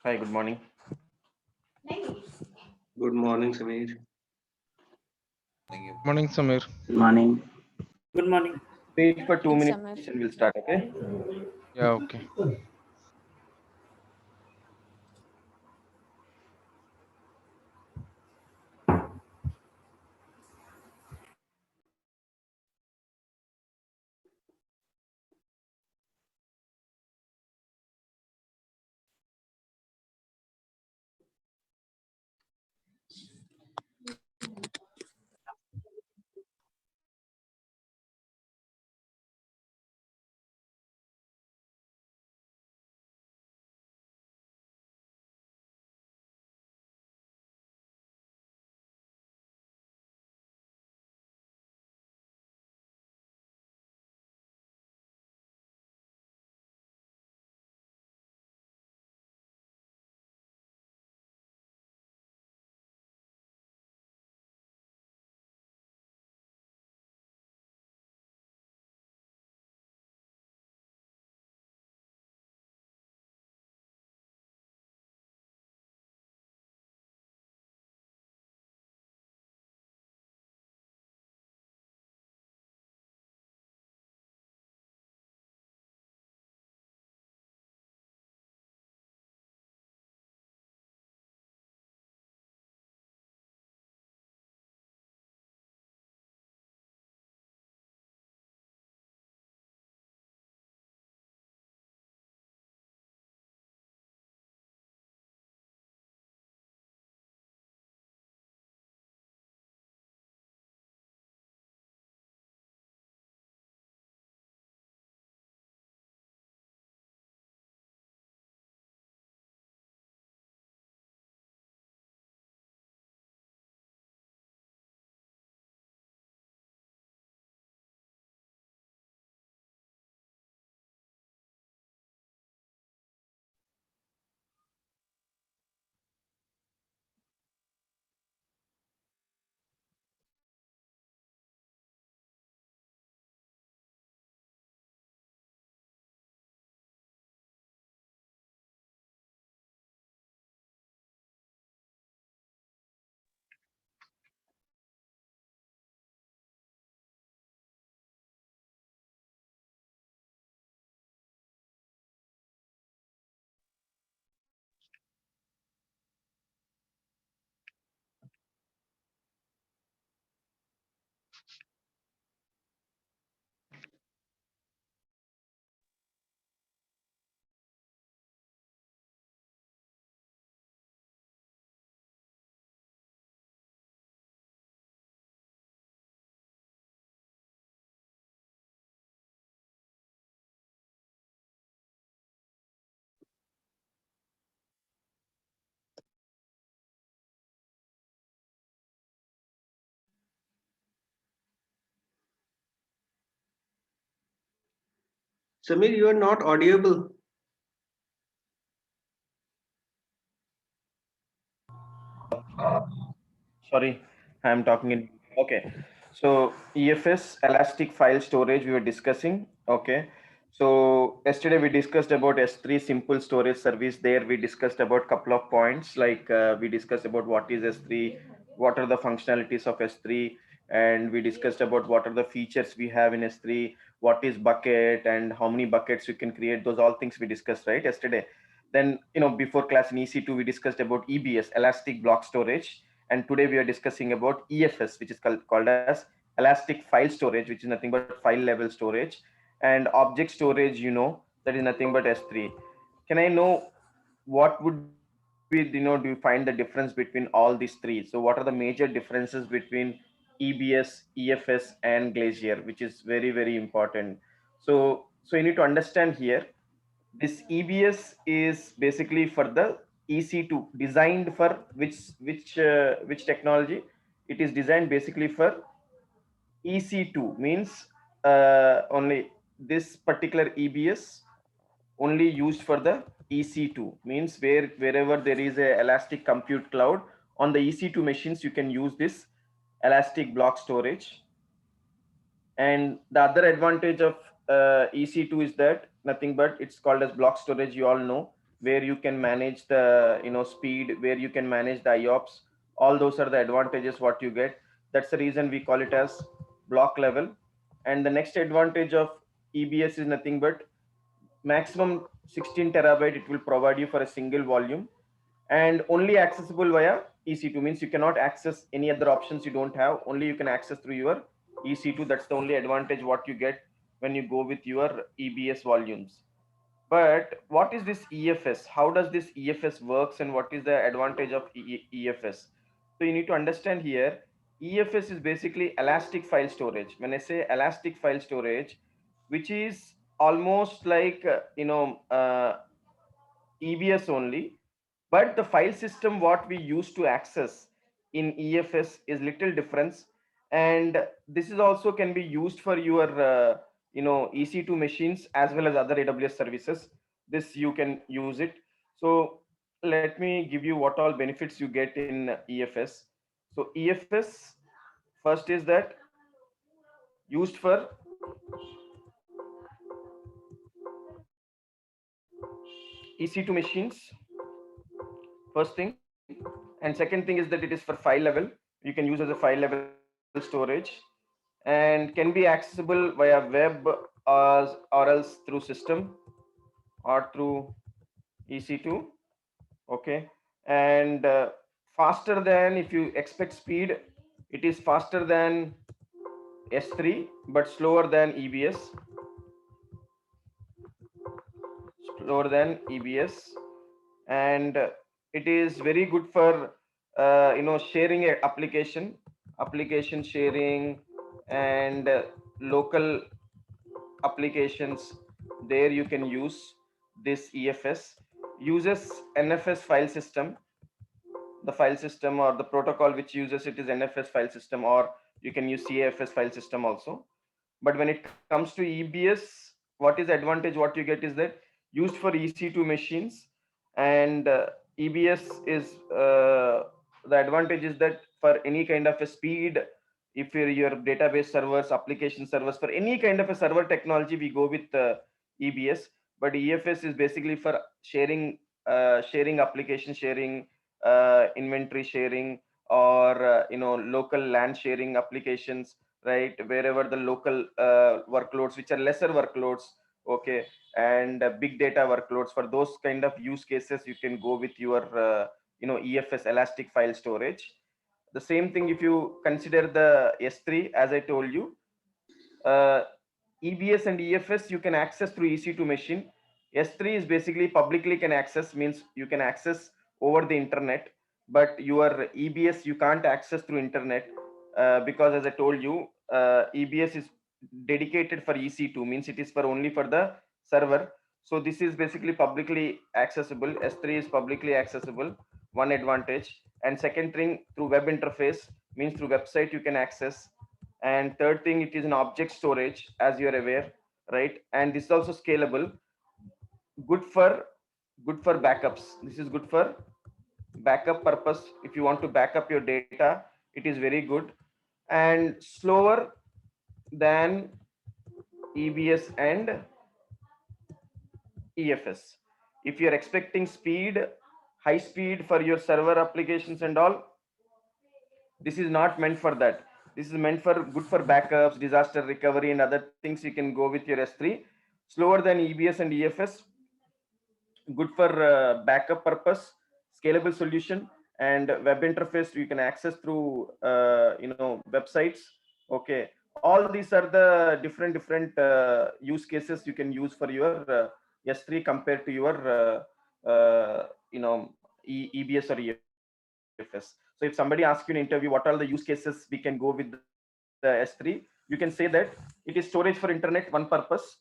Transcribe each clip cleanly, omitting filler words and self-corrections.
Hi, good morning. Good morning, Sameer. Morning, Samir. Good morning. Good morning. Wait for 2 minutes Samir. and we'll start, okay? Yeah, okay. Sameer, you are not audible. Sorry, I'm talking in. Okay. So EFS, elastic file storage, we were discussing. Okay. So yesterday we discussed about S3 simple storage service. There we discussed about couple of points, like we discussed about what is S3, what are the functionalities of S3, and we discussed about what are the features we have in S3, what is bucket and how many buckets you can create. Those all things we discussed, right, yesterday. Then, before class in EC2, we discussed about EBS, elastic block storage, and today we are discussing about EFS, which is called as elastic file storage, which is nothing but file level storage, and object storage, that is nothing but S3. Can I know what would be, do you find the difference between all these three? So what are the major differences between EBS, EFS, and Glacier, which is very, very important. So you need to understand here, this EBS is basically for the EC2, designed for which technology? It is designed basically for EC2, means only this particular EBS only used for the EC2, means wherever there is a elastic compute cloud on the EC2 machines, you can use this elastic block storage. And the other advantage of EC2 is that nothing but it's called as block storage, you all know, where you can manage the speed, where you can manage the IOPS. All those are the advantages what you get. That's the reason we call it as block level. And the next advantage of EBS is nothing but maximum 16 terabyte it will provide you for a single volume, and only accessible via EC2, means you cannot access any other options, you don't have, only you can access through your EC2. That's the only advantage what you get when you go with your EBS volumes. But what is this EFS? How does this EFS works, and what is the advantage of EFS? So you need to understand here, EFS is basically elastic file storage. When I say elastic file storage, which is almost like EBS only, but the file system what we used to access in EFS is little difference, and this is also can be used for your EC2 machines as well as other AWS services. This you can use it. So let me give you what all benefits you get in EFS. So EFS, first is that used for EC2 machines, first thing. And second thing is that it is for file level, you can use as a file level storage, and can be accessible via web or else through system or through EC2. Okay. And faster than, if you expect speed, it is faster than S3 but slower than EBS, and it is very good for sharing a application sharing, and local applications. There you can use this EFS. Uses NFS file system, the file system or the protocol which uses it is NFS file system, or you can use CAFS file system also. But when it comes to EBS, what is the advantage what you get is that used for EC2 machines, and EBS is the advantage is that for any kind of a speed, if your database servers, application servers, for any kind of a server technology, we go with EBS. But EFS is basically for sharing application sharing, inventory sharing, or local LAN sharing applications, right? Wherever the local workloads, which are lesser workloads, okay, and big data workloads, for those kind of use cases, you can go with your EFS, elastic file storage. The same thing if you consider the S3, as I told you, uh, EBS and EFS you can access through EC2 machine. S3 is basically publicly can access, means you can access over the internet, but your EBS you can't access through internet, because as I told you, EBS is dedicated for EC2, means it is for only for the server. So this is basically publicly accessible. S3 is publicly accessible, one advantage. And second thing, through web interface, means through website you can access. And third thing, it is an object storage, as you are aware, right? And this is also scalable, good for backups. This is good for backup purpose. If you want to back up your data, it is very good, and slower than EBS and EFS. If you're expecting speed, high speed for your server applications and all, this is not meant for that. This is meant for good for backups, disaster recovery, and other things. You can go with your S3. Slower than EBS and EFS, good for backup purpose, scalable solution, and web interface you can access through websites. Okay, all these are the different use cases you can use for your S3 compared to your EBS or EFS. So if somebody asks you in interview what are the use cases we can go with the S3, you can say that it is storage for internet, one purpose,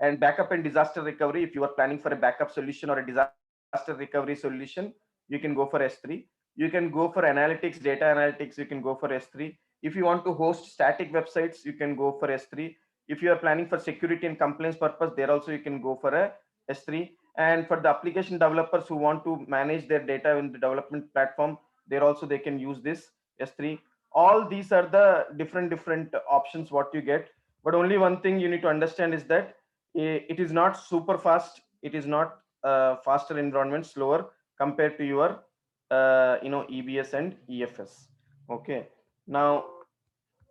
and backup and disaster recovery. If you are planning for a backup solution or a disaster recovery solution, you can go for S3. You can go for analytics, data analytics, you can go for S3. If you want to host static websites, you can go for S3. If you are planning for security and compliance purpose, there also you can go for a S3. And for the application developers who want to manage their data in the development platform, there also they can use this S3. All these are the different options what you get. But only one thing you need to understand is that it is not super fast. It is not faster environment, slower compared to your EBS and EFS. Okay, now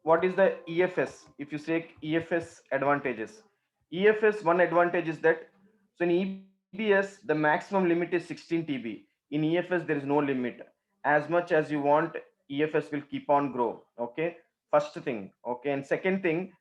what is the EFS? If you say EFS advantages, EFS one advantage is that, so in EBS the maximum limit is 16 TB. In EFS there is no limit. As much as you want, EFS will keep on grow. Okay, first thing. Okay, and second thing,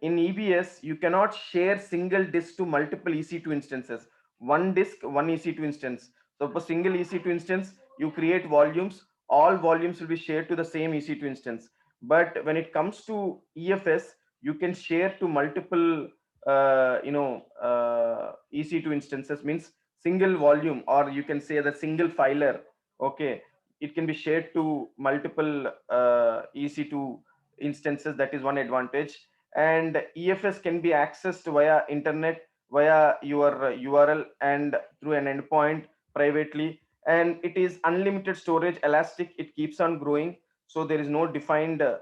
in EBS, you cannot share single disk to multiple EC2 instances. One disk, one EC2 instance. So for single EC2 instance, you create volumes. All volumes will be shared to the same EC2 instance. But when it comes to EFS, you can share to multiple, EC2 instances. Means single volume, or you can say the single filer. Okay, it can be shared to multiple EC2 instances. That is one advantage. And EFS can be accessed via internet, via your URL and through an endpoint privately. And it is unlimited storage, elastic, it keeps on growing. So there is no defined this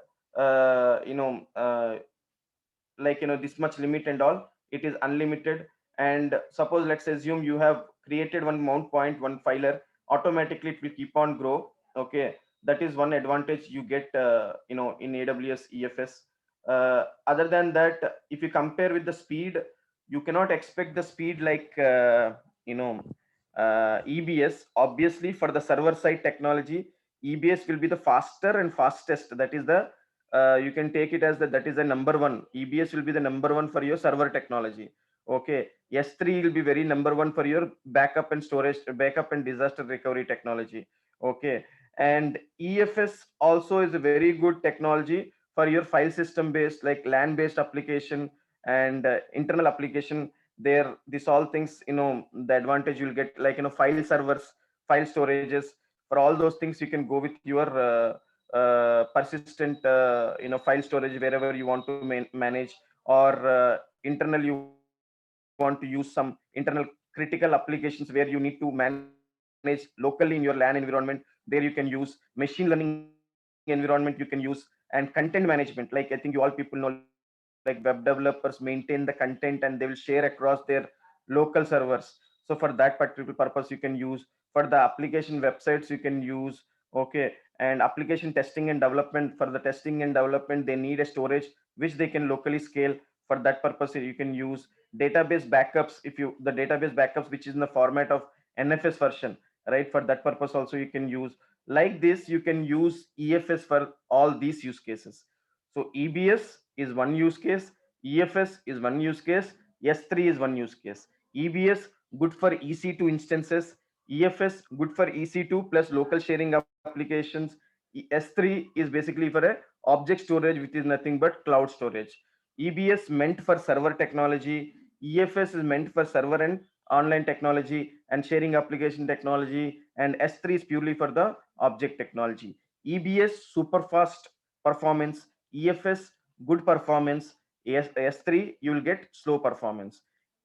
much limit and all. It is unlimited. And suppose let's assume you have created one mount point, one filer, automatically it will keep on grow. Okay, that is one advantage you get in AWS EFS. Other than that, if you compare with the speed, you cannot expect the speed like you know EBS. Obviously for the server side technology, EBS will be the faster and fastest. That is the you can take it as that is the number one. EBS will be the number one for your server technology. Okay, S3 will be very number one for your backup and storage, backup and disaster recovery technology. Okay, and EFS also is a very good technology for your file system based, like LAN based application and internal application. There, this all things, the advantage you'll get, like file servers, file storages. For all those things, you can go with your persistent file storage wherever you want to manage, or internal you want to use some internal critical applications where you need to manage locally in your LAN environment. There you can use machine learning environment, you can use, and content management. Like I think you all people know, like web developers maintain the content and they will share across their local servers. So for that particular purpose you can use. For the application websites you can use. Okay, and application testing and development, for the testing and development they need a storage which they can locally scale. For that purpose you can use database backups. If you, the database backups which is in the format of NFS version, right? For that purpose also you can use. Like this you can use EFS for all these use cases. So EBS is one use case, EFS is one use case, S3 is one use case. EBS good for EC2 instances, EFS good for EC2 plus local sharing applications. S3 is basically for a object storage, which is nothing but cloud storage. EBS meant for server technology, EFS is meant for server and online technology and sharing application technology, and S3 is purely for the object technology. EBS super fast performance, EFS good performance, S3 you will get slow performance.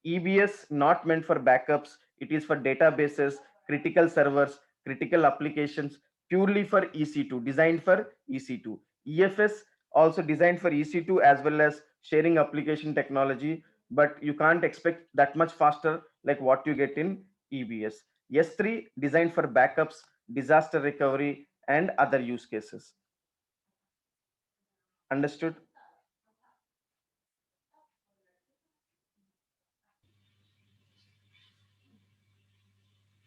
EBS not meant for backups, it is for databases, critical servers, critical applications, purely for EC2, designed for EC2. EFS also designed for EC2 as well as sharing application technology, but you can't expect that much faster like what you get in EBS. S3 designed for backups, disaster recovery, and other use cases. Understood?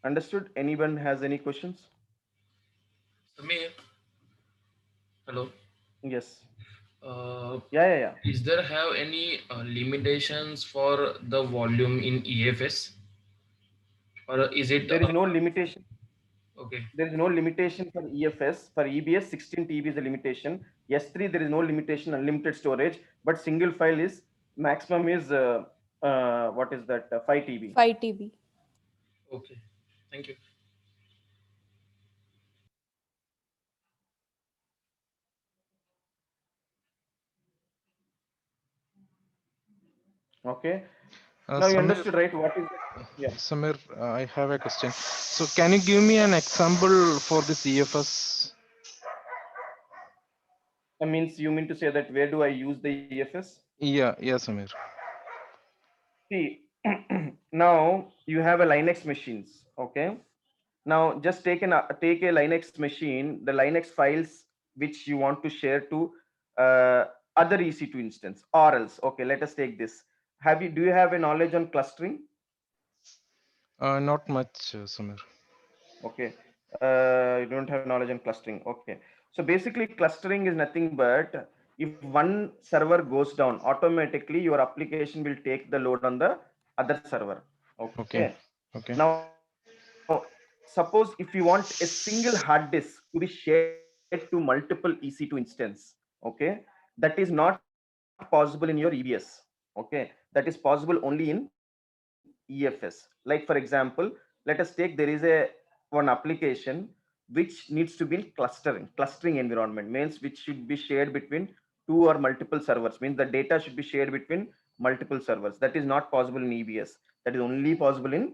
Understood? Anyone has any questions? Samir, hello. Yes. Uh, Yeah. is there have any limitations for the volume in EFS, or is it There is no limitation. okay? There is no limitation for EFS. For EBS, 16 TB is the limitation. S3, there is no limitation, unlimited storage, but single file is maximum is what is that? 5 TB. 5 TB. Okay, thank you. Okay. Now you Samir, understood, right? What is that? Yeah. Samir, I have a question. So, can you give me an example for this EFS? That means you mean to say that where do I use the EFS? Yeah, Samir. See, now you have a Linux machines. Okay. Now just take a Linux machine, the Linux files which you want to share to other EC2 instance, or else. Okay, let us take this. Do you have a knowledge on clustering? Not much, Samir. Okay. You don't have knowledge on clustering. Okay. So basically clustering is nothing but if one server goes down, automatically your application will take the load on the other server. Okay. Okay, okay. Now, suppose if you want a single hard disk to be shared to multiple EC2 instance, okay, that is not possible in your EBS. Okay, that is possible only in EFS. Like for example, let us take there is a one application which needs to be in clustering environment, means which should be shared between two or multiple servers, means the data should be shared between multiple servers. That is not possible in EBS. That is only possible in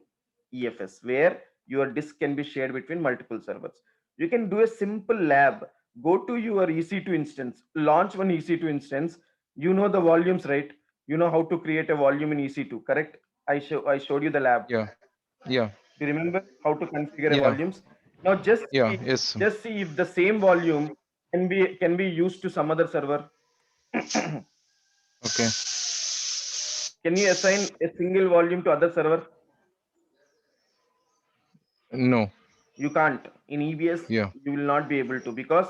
EFS, where your disk can be shared between multiple servers. You can do a simple lab. Go to your EC2 instance, launch one EC2 instance. You know the volumes, right? You know how to create a volume in EC2, correct? I showed you the lab. Yeah, yeah, Do you remember how to configure a yeah, volumes? Now yeah. Yes. just see if the same volume can be used to some other server. Okay. Can you assign a single volume to other server? No. You can't. In EBS, Yeah, you will not be able to, because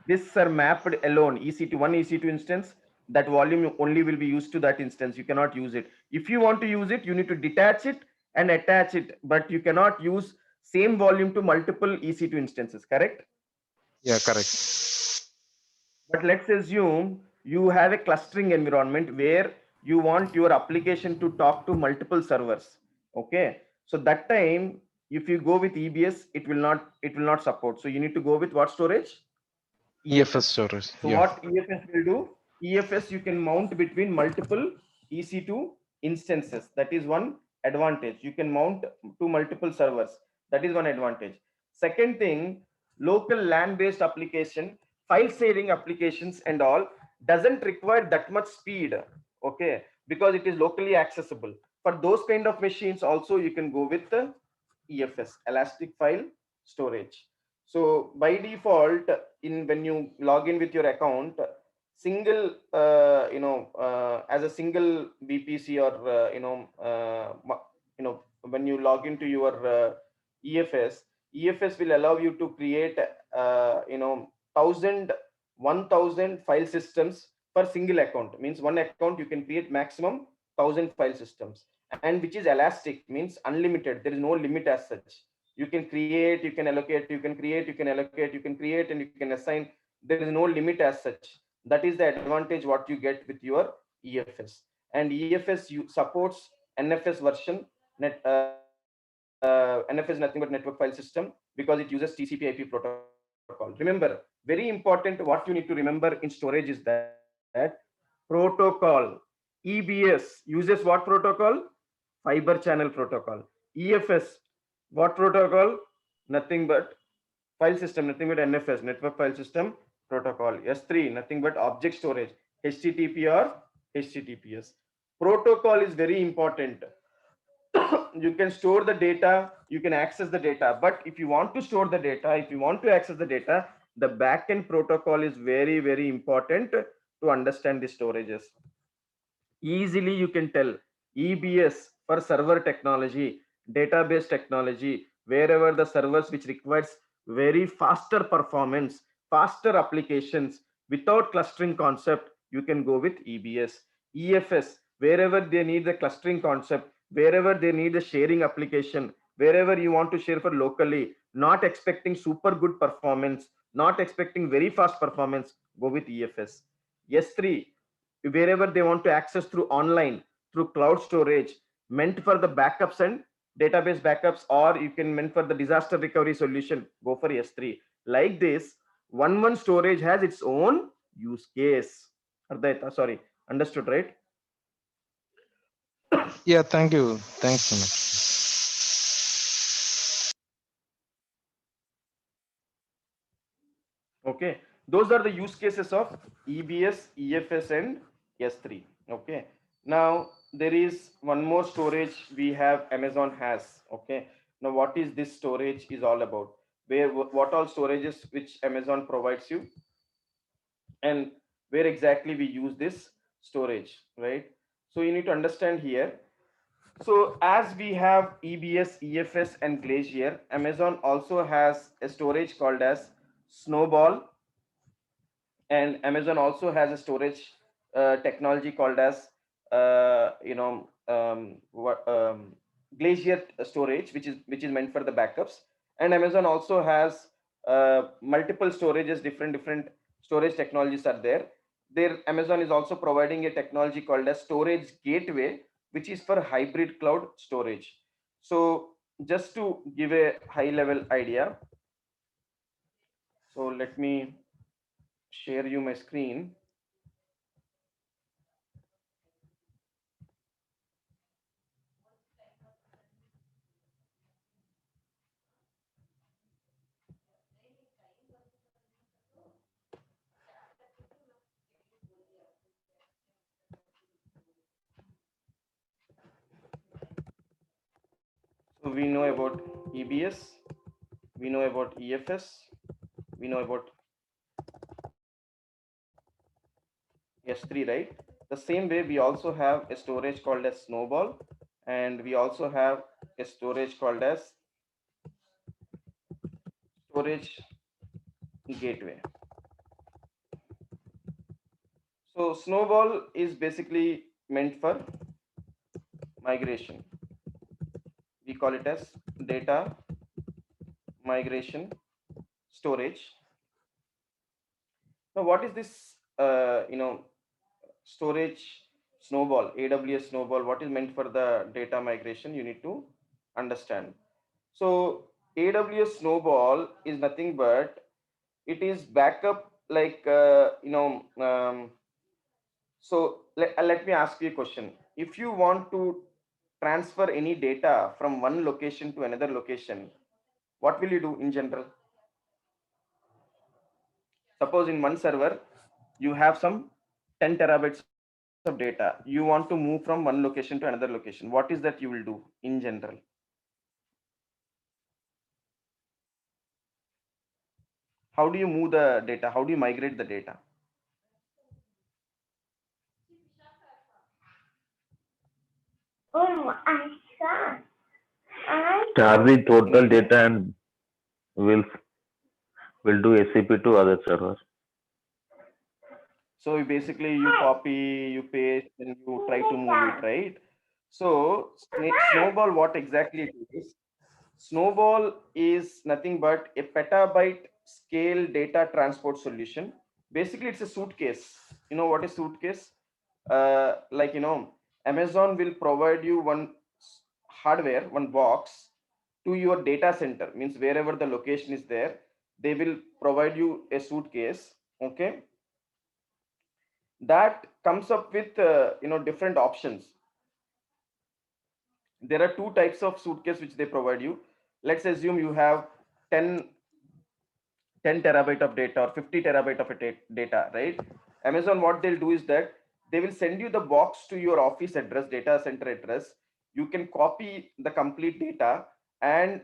this are mapped alone. EC2 one EC2 instance, that volume only will be used to that instance. You cannot use it. If you want to use it, you need to detach it and attach it, but you cannot use same volume to multiple EC2 instances, correct? yeah, correct. But let's assume you have a clustering environment where you want your application to talk to multiple servers. Okay. So that time, if you go with EBS, it will not support. So you need to go with what storage? EFS EFS. storage. So Yeah, what EFS will do? EFS you can mount between multiple EC2 instances. That is one advantage. You can mount to multiple servers. That is one advantage. Second thing, local LAN based application, file sharing applications and all doesn't require that much speed. Okay, because it is locally accessible. For those kind of machines also you can go with the EFS, elastic file storage. So by default, in when you log in with your account, single as a single VPC, or when you log into your EFS will allow you to create 1,000 file systems per single account. Means one account you can create maximum 1,000 file systems, and which is elastic, means unlimited. There is no limit as such. You can create, you can allocate, you can create, you can allocate, you can create, and you can assign. There is no limit as such. That is the advantage what you get with your EFS. And EFS supports NFS version. NFS is nothing but network file system, because it uses TCP IP protocol. Remember, very important, what you need to remember in storage is that protocol. EBS uses what protocol? Fiber channel protocol. EFS, what protocol? Nothing but file system, nothing but NFS, network file system protocol. S3, nothing but object storage, HTTP or HTTPS. Protocol is very important. You can store the data, you can access the data, but if you want to store the data, if you want to access the data, the backend protocol is very, very important to understand the storages. Easily you can tell EBS for server technology, database technology, wherever the servers which requires very faster performance, faster applications, Without clustering concept, you can go with EBS. EFS, wherever they need the clustering concept, wherever they need the sharing application, wherever you want to share for locally, not expecting super good performance, not expecting very fast performance, go with EFS. S3, wherever they want to access through online, through cloud storage, meant for the backups and database backups, or you can meant for the disaster recovery solution, go for S3. Like this, one storage has its own use case. Sorry, understood, right? Yeah, thank you. Thanks so much. Okay, those are the use cases of EBS, EFS, and S3. Okay, now there is one more storage we have, Amazon has. Okay, now what is this storage is all about? Where, what all storages which Amazon provides you, and where exactly we use this storage, right? So you need to understand here. So as we have EBS, EFS, and Glacier, Amazon also has a storage called as Snowball, and Amazon also has a storage technology called as Glacier storage, which is meant for the backups. And Amazon also has multiple storages, different storage technologies are there. There, Amazon is also providing a technology called as Storage Gateway, which is for hybrid cloud storage. So just to give a high level idea, so let me share you my screen. So we know about EBS, we know about EFS, we know about S3, right? The same way we also have a storage called as Snowball, and we also have a storage called as Storage Gateway. So Snowball is basically meant for migration. We call it as data migration storage. Now, what is this? Storage Snowball, AWS Snowball. What is meant for the data migration? You need to understand. So AWS Snowball is nothing but it is backup like so let me ask you a question. If you want to transfer any data from one location to another location, what will you do in general? Suppose in one server you have some 10 terabytes of data, you want to move from one location to another location, what is that you will do in general? How do you move the data? How do you migrate the data? Charge the total data and will do SCP to other servers. So basically you copy, you paste, and you try to move it, right? So Snowball, what exactly it is? Snowball is nothing but a petabyte scale data transport solution. Basically, it's a suitcase. You know what is suitcase? Like Amazon will provide you one hardware, one box to your data center. Means wherever the location is there, they will provide you a suitcase. Okay, that comes up with different options. There are two types of suitcase which they provide you. Let's assume you have 10 terabyte of data or 50 terabyte of data, right? Amazon, what they'll do is that they will send you the box to your office address, data center address. You can copy the complete data, and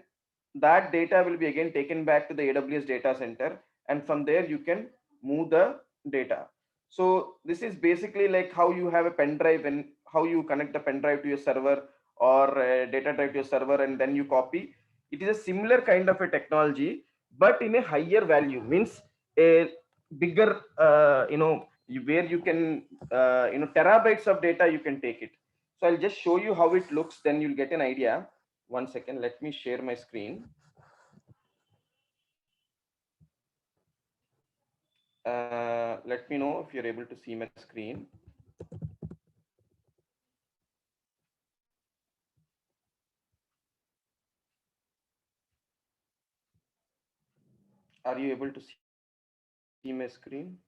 that data will be again taken back to the AWS data center, and from there you can move the data. So this is basically like how you have a pen drive and how you connect the pen drive to your server or a data drive to your server, and then you copy. It is a similar kind of a technology, but in a higher value. Means a bigger, where you can, terabytes of data, you can take it. So I'll just show you how it looks, then you'll get an idea. One second, let me share my screen. Let me know if you're able to see my screen. Are you able to see my screen?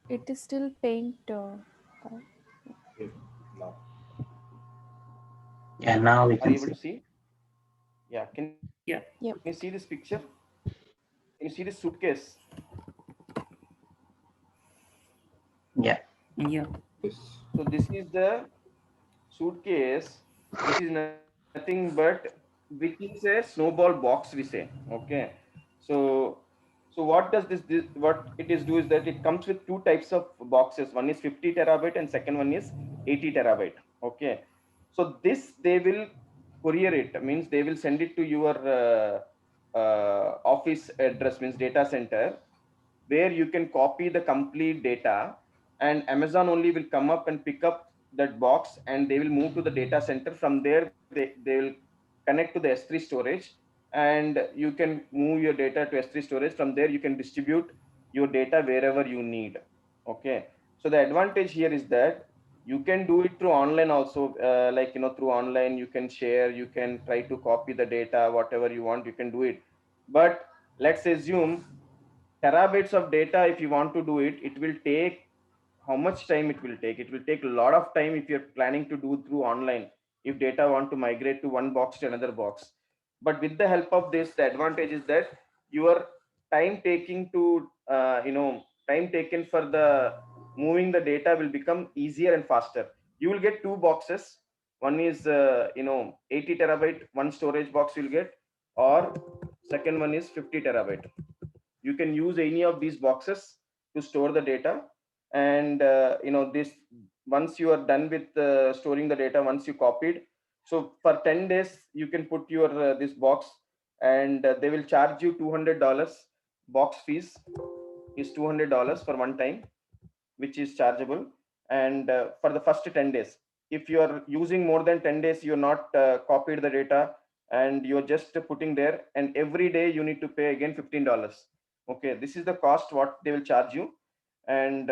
It is still paint. Now, Yeah, now we are can you able see. to see? Yeah, can Yeah. Yep. you see this picture? Can you see this suitcase? Yeah. Yeah. So this is the suitcase, which is nothing but, which is a snowball box, we say. Okay. So what does this what it is do is that it comes with two types of boxes. One is 50 terabyte and second one is 80 terabyte. Okay. So this they will courier it, means they will send it to your office address, means data center, where you can copy the complete data, and Amazon only will come up and pick up that box, and they will move to the data center. From there they will connect to the S3 storage, and you can move your data to S3 storage. From there you can distribute your data wherever you need. Okay, so the advantage here is that you can do it through online also, through online you can share, you can try to copy the data, whatever you want, you can do it. But let's assume terabytes of data, if you want to do it, it will take, how much time it will take? It will take a lot of time if you're planning to do through online, if data want to migrate to one box to another box. But with the help of this, the advantage is that your time taking to time taken for the moving the data will become easier and faster. You will get two boxes. One is 80 terabyte, one storage box you'll get, or second one is 50 terabyte. You can use any of these boxes to store the data. And this, once you are done with storing the data, once you copied, so for 10 days you can put your this box, and they will charge you $200. Box fees is $200 for one time, which is chargeable. And for the first 10 days, if you are using more than 10 days, you're not copied the data, and you're just putting there, and every day you need to pay again $15. Okay, this is the cost what they will charge you. And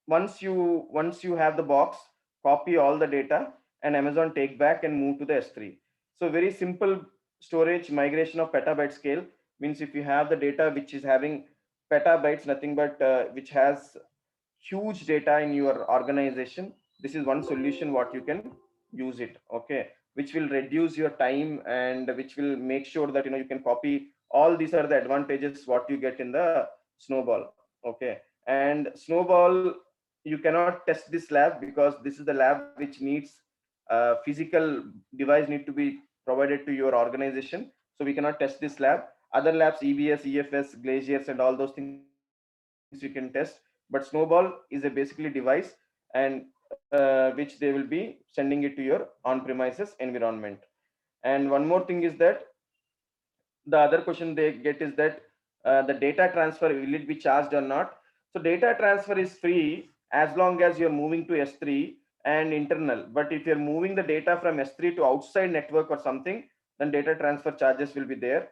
once you have the box, copy all the data, and Amazon take back and move to the S3. So very simple storage migration of petabyte scale, means if you have the data which is having petabytes, nothing but which has huge data in your organization, this is one solution what you can use it. Okay, which will reduce your time, and which will make sure that you can copy. All these are the advantages what you get in the snowball. Okay, and snowball, you cannot test this lab, because this is the lab which needs physical device need to be provided to your organization. So we cannot test this lab. Other labs, EBS, EFS, Glaciers, and all those things you can test. But snowball is a basically device, and which they will be sending it to your on-premises environment. And one more thing is that the other question they get is that the data transfer, will it be charged or not? So data transfer is free as long as you're moving to S3 and internal. But if you're moving the data from S3 to outside network or something, then data transfer charges will be there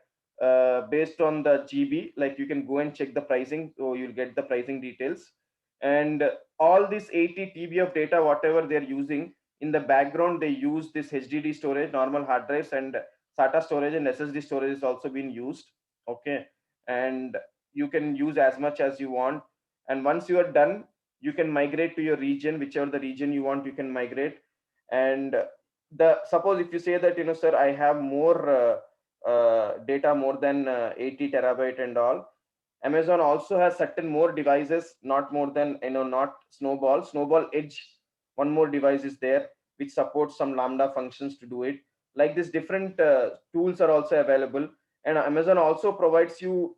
based on the GB. Like you can go and check the pricing, so you'll get the pricing details. And all this 80 TB of data, whatever they're using in the background, they use this HDD storage, normal hard drives, and SATA storage and SSD storage is also being used. Okay, and you can use as much as you want. And once you are done, you can migrate to your region, whichever the region you want, you can migrate. And the suppose if you say that sir, I have more data, more than 80 terabyte and all, Amazon also has certain more devices, not more than not Snowball Edge. One more device is there which supports some Lambda functions to do it. Like this, different tools are also available, and Amazon also provides you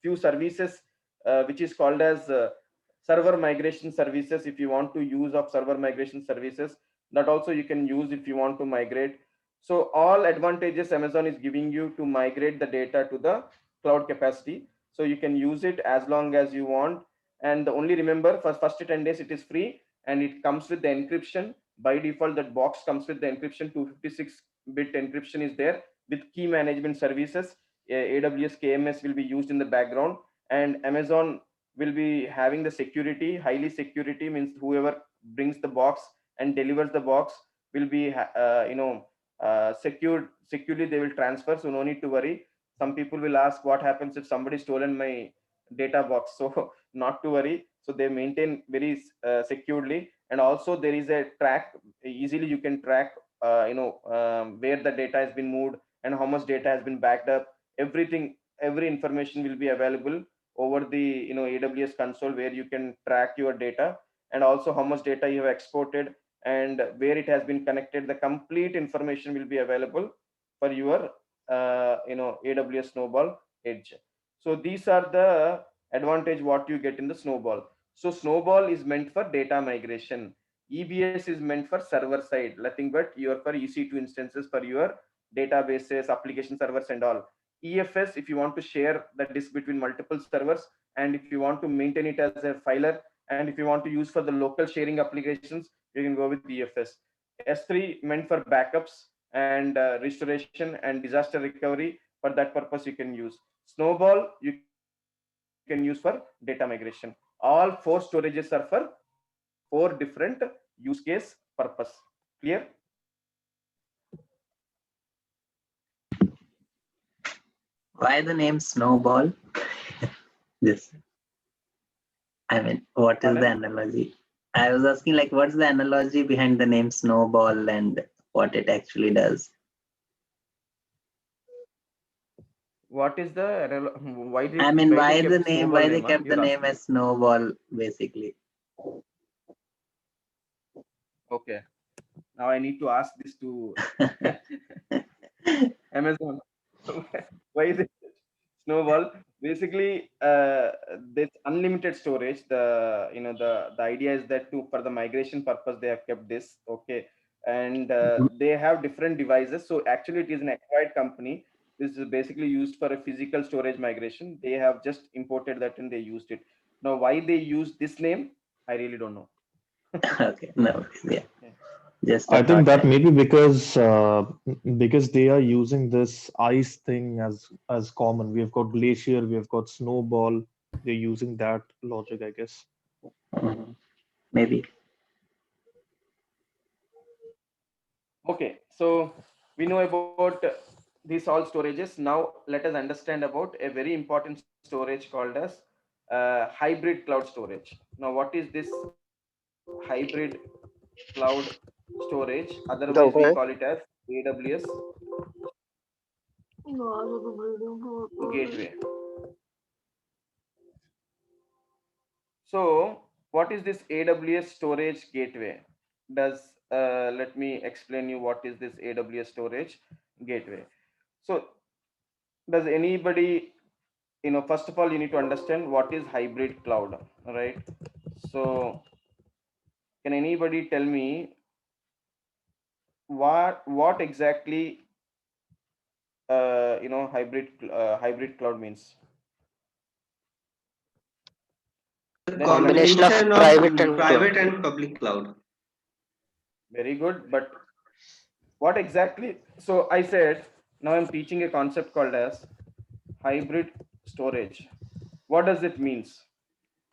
few services which is called as server migration services. If you want to use of server migration services, that also you can use if you want to migrate. So all advantages Amazon is giving you to migrate the data to the cloud capacity. So you can use it as long as you want. And only remember, for first 10 days, it is free, and it comes with the encryption. By default, that box comes with the encryption. 256-bit encryption is there with key management services. AWS KMS will be used in the background, and Amazon will be having the security. Highly security means whoever brings the box and delivers the box will be securely they will transfer, so no need to worry. Some people will ask what happens if somebody stolen my data box. So not to worry, so they maintain very securely. And also there is a track, easily you can track where the data has been moved and how much data has been backed up. Everything, every information will be available over the AWS console, where you can track your data, and also how much data you have exported and where it has been connected. The complete information will be available for your AWS Snowball Edge. So these are the advantage what you get in the Snowball. So Snowball is meant for data migration. EBS is meant for server side, nothing but your for EC2 instances for your databases, application servers and all. EFS, if you want to share the disk between multiple servers, and if you want to maintain it as a filer, and if you want to use for the local sharing applications, you can go with EFS. S3 meant for backups and restoration and disaster recovery. For that purpose, you can use Snowball. You can use for data migration. All four storages are for four different use case purpose. Clear? Why the name Snowball? This. I mean, what is the Pardon? analogy? I was asking, like, what's the analogy behind the name Snowball and what it actually does? What is the why I mean, they why the kept name? Snowball Why they name? kept the You're name asking. as Snowball, basically? Okay. Now I need to ask this to Amazon. Why is it Snowball? Basically, this unlimited storage. The idea is that for the migration purpose they have kept this. Okay, and they have different devices. So actually, it is an acquired company. This is basically used for a physical storage migration. They have just imported that and they used it. Now, why they use this name, I really don't know. Okay, no, yeah, Yeah. just a I think thought. that maybe because they are using this ice thing as common. We have got glacier, we have got snowball. They're using that logic, I guess. Maybe. Okay, so we know about these all storages. Now let us understand about a very important storage called as hybrid cloud storage. Now, what is this hybrid cloud storage? Otherwise, we Okay. call it as AWS Gateway. So, what is this AWS Storage Gateway? Let me explain you what is this AWS Storage Gateway. So, does anybody, first of all, you need to understand what is hybrid cloud, right? So, can anybody tell me what exactly hybrid cloud means? The Then I'll understand. Combination of combination of private and private cloud. and public cloud. Very good, but what exactly? So I said, now I'm teaching a concept called as hybrid storage. What does it means?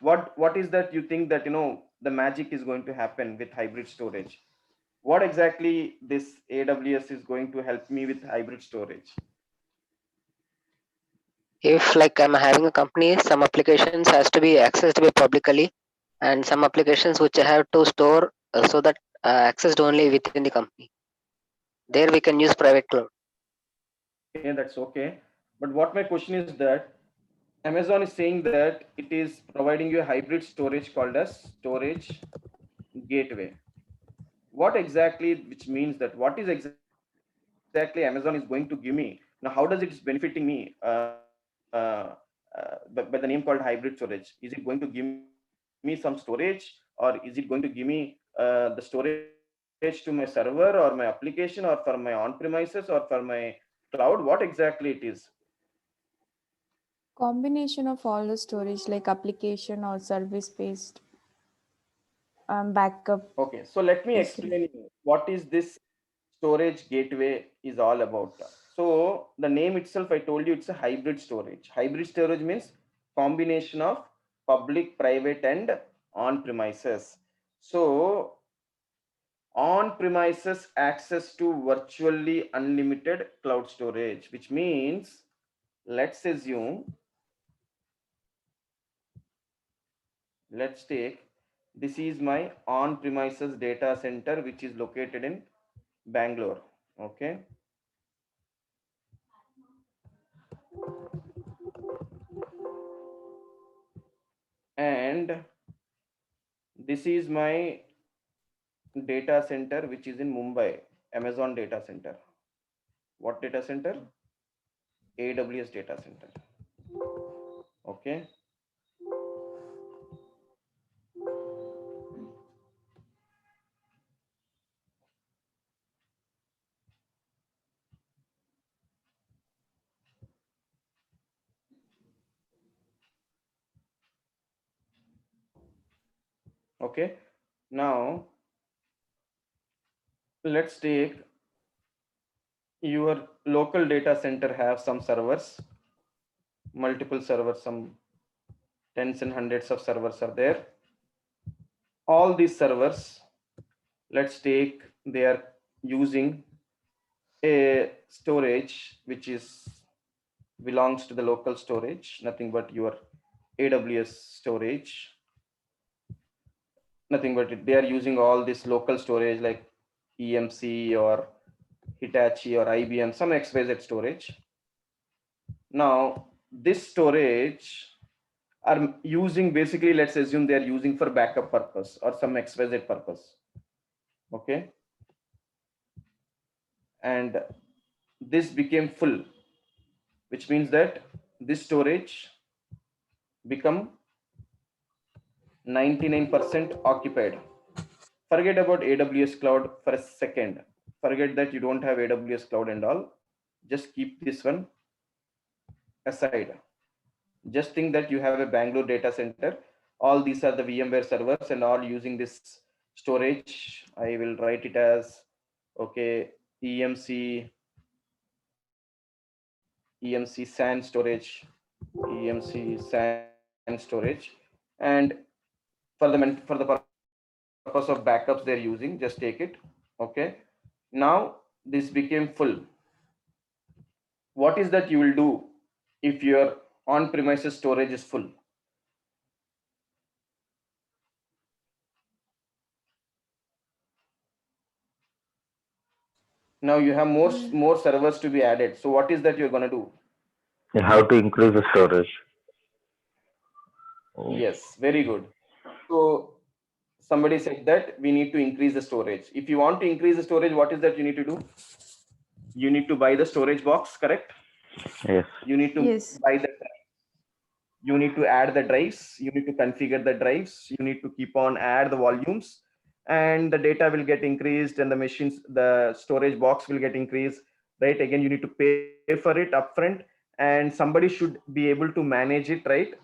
What is that you think that the magic is going to happen with hybrid storage? What exactly this AWS is going to help me with hybrid storage? If like I'm having a company, some applications has to be accessed by publicly, and some applications which I have to store so that accessed only within the company. There we can use private cloud. Okay, that's okay. But what my question is that Amazon is saying that it is providing you a hybrid storage called as storage gateway. What exactly, which means that what is exactly Amazon is going to give me? Now, how does it is benefiting me by the name called hybrid storage? Is it going to give me some storage, or is it going to give me the storage to my server or my application or for my on premises or for my cloud? What exactly it is? Combination of all the storage like application or service based backup. Okay, so let me History. explain you what is this storage gateway is all about. So the name itself, I told you, it's a hybrid storage. Hybrid storage means combination of public, private, and on premises. So on premises access to virtually unlimited cloud storage, which means let's assume, let's take, this is my on premises data center which is located in Bangalore. Okay, and this is my data center which is in Mumbai, Amazon data center. What data center? AWS data center. Okay, okay. Now let's take your local data center have some servers, multiple servers, some tens and hundreds of servers are there. All these servers, let's take, they are using a storage which is belongs to the local storage, nothing but your AWS storage, nothing but they are using all this local storage like EMC or Hitachi or IBM, some XYZ storage. Now this storage are using, basically let's assume they are using for backup purpose or some XYZ purpose. Okay, and this became full, which means that this storage become 99% occupied. Forget about AWS cloud for a second. Forget that you don't have AWS cloud and all. Just keep this one aside. Just think that you have a Bangalore data center. All these are the VMware servers and all using this storage. I will write it as, okay, EMC SAN storage, EMC SAN storage, and for the purpose of backups they're using, just take it. Okay, now this became full. What is that you will do if your on premises storage is full? Now you have more servers to be added, so what is that you're going to do? You have to increase the storage. Yes, very good. So somebody said that we need to increase the storage. If you want to increase the storage, what is that you need to do? You need to buy the storage box, correct? Yes. You need to Yes. buy the drive. You need to add the drives. You need to configure the drives. You need to keep on add the volumes, and the data will get increased, and the machines, the storage box will get increased. Right? Again, you need to pay for it upfront, and somebody should be able to manage it. Right?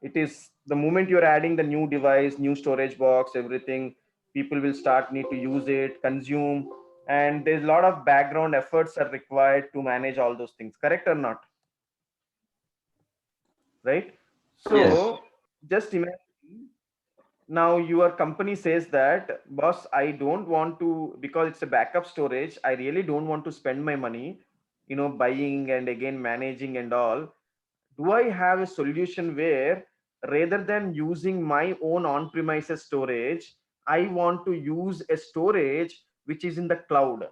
It is the moment you're adding the new device, new storage box, everything, people will start need to use it, consume, and there's a lot of background efforts are required to manage all those things. Correct or not? Right? So Yes. just imagine, now your company says that, boss, I don't want to, because it's a backup storage, I really don't want to spend my money, buying and again managing and all. Do I have a solution where rather than using my own on-premises storage, I want to use a storage which is in the cloud?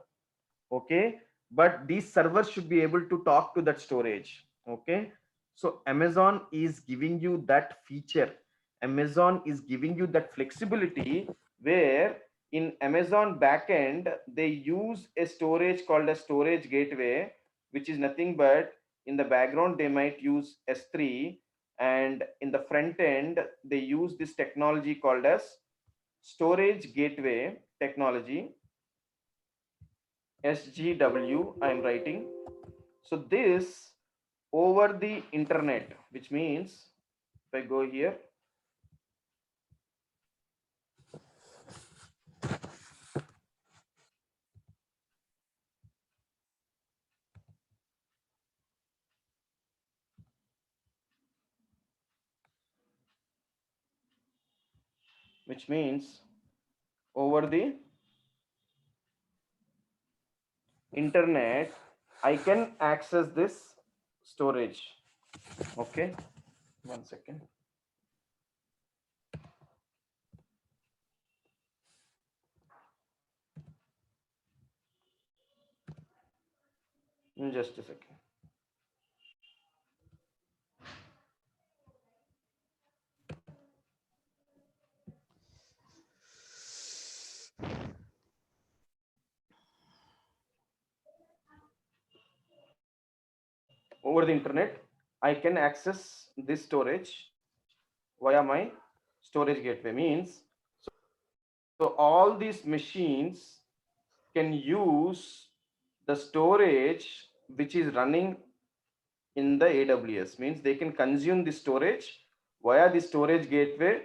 Okay, but these servers should be able to talk to that storage. Okay, so Amazon is giving you that feature. Amazon is giving you that flexibility where in Amazon backend they use a storage called a storage gateway, which is nothing but in the background they might use S3, and in the front end they use this technology called as storage gateway technology, SGW I'm writing. So this over the internet, which means if I go here, which means over the internet, I can access this storage. Okay, 1 second. Just a second. Over the internet, I can access this storage via my storage gateway. Means, so all these machines can use the storage which is running in the AWS. Means they can consume the storage via the storage gateway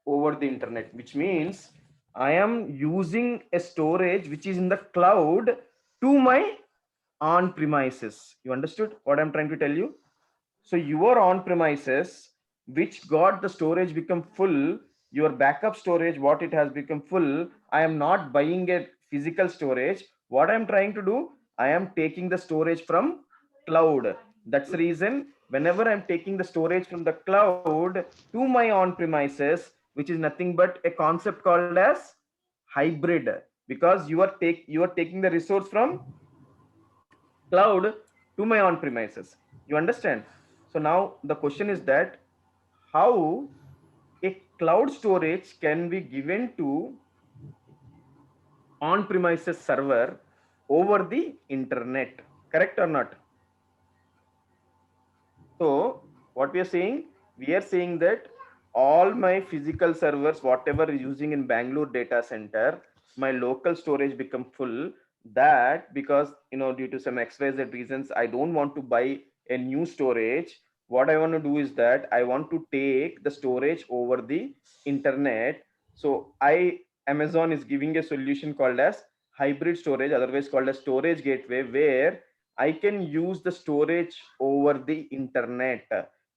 over the internet, which means I am using a storage which is in the cloud to my on premises. You understood what I'm trying to tell you? So your on premises, which got the storage become full, your backup storage, what it has become full, I am not buying a physical storage. What I'm trying to do, I am taking the storage from cloud. That's the reason whenever I'm taking the storage from the cloud to my on premises, which is nothing but a concept called as hybrid, because you are taking the resource from cloud to my on premises. You understand? So now the question is that how a cloud storage can be given to on premises server over the internet, correct or not? So what we are saying that all my physical servers, whatever is using in Bangalore data center, my local storage become full. That because due to some XYZ reasons, I don't want to buy a new storage. What I want to do is that I want to take the storage over the internet. So Amazon is giving a solution called as hybrid storage, otherwise called as storage gateway, where I can use the storage over the internet.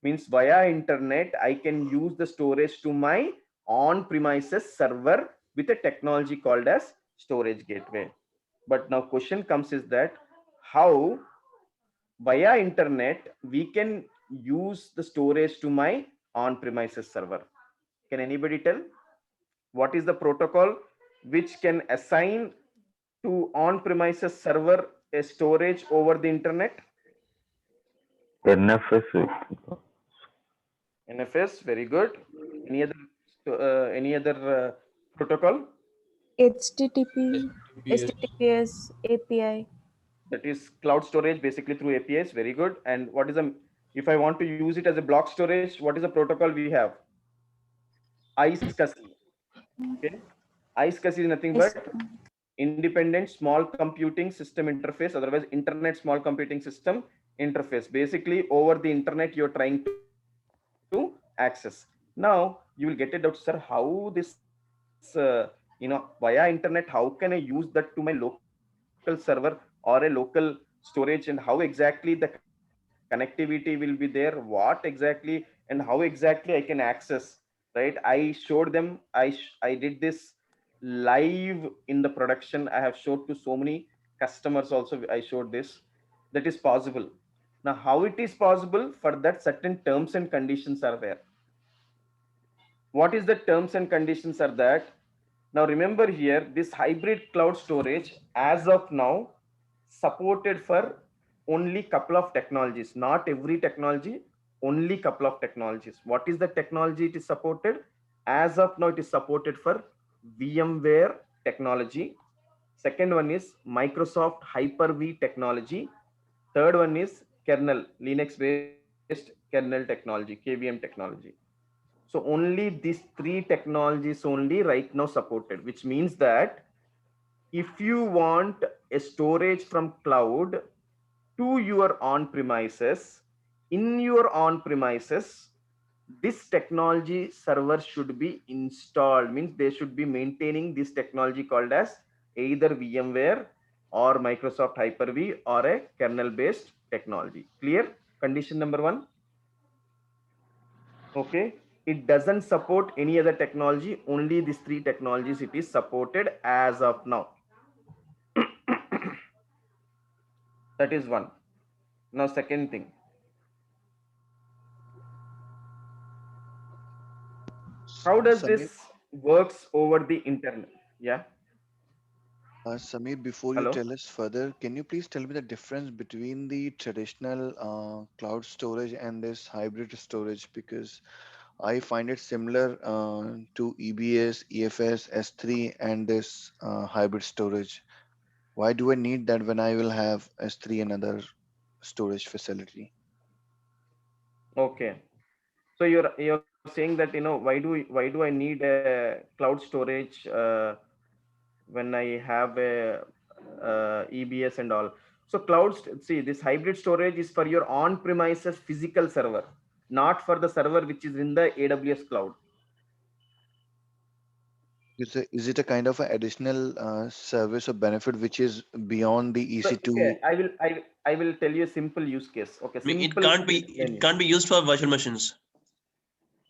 Means via internet, I can use the storage to my on premises server with a technology called as storage gateway. But now question comes is that how via internet we can use the storage to my on premises server? Can anybody tell what is the protocol which can assign to on premises server a storage over the internet? NFS. NFS, very good. Any other protocol? HTTP, HTTPS. HTTPS API. That is cloud storage basically through APIs. Very good. And what is if I want to use it as a block storage, what is the protocol we have? iSCSI. Okay. iSCSI is nothing but independent small computing system interface, otherwise internet small computing system interface. Basically over the internet you're trying to access. Now you will get it out, sir, how this via internet, how can I use that to my local server or a local storage, and how exactly the connectivity will be there, what exactly and how exactly I can access, right? I showed them, I did this live in the production. I have showed to so many customers also. I showed this, that is possible. Now how it is possible? For that certain terms and conditions are there. What is the terms and conditions are that? Now remember here, this hybrid cloud storage as of now supported for only couple of technologies, not every technology, only couple of technologies. What is the technology it is supported? As of now, it is supported for VMware technology. Second one is Microsoft Hyper-V technology. Third one is kernel, Linux-based kernel technology, KVM technology. So only these three technologies only right now supported, which means that if you want a storage from cloud to your on premises, in your on premises, this technology server should be installed, means they should be maintaining this technology called as either VMware or Microsoft Hyper-V or a kernel based technology. Clear? Condition number 1. Okay, it doesn't support any other technology, only these 3 technologies it is supported as of now. That is one. Now second thing, how does Samir, this works over the internet? Yeah, Samir, before you hello. tell us further, can you please tell me the difference between the traditional cloud storage and this hybrid storage? Because I find it similar to EBS, EFS, S3, and this hybrid storage. Why do I need that when I will have S3 and other storage facility? Okay, so you're saying that, you know, why do I need a cloud storage when I have a EBS and all? So see, this hybrid storage is for your on premises physical server, not for the server which is in the AWS cloud. Is it a kind of an additional service or benefit which is beyond the So, okay, EC2? I will tell you a simple use case. Okay, I mean, simple. it can't be used for virtual machines.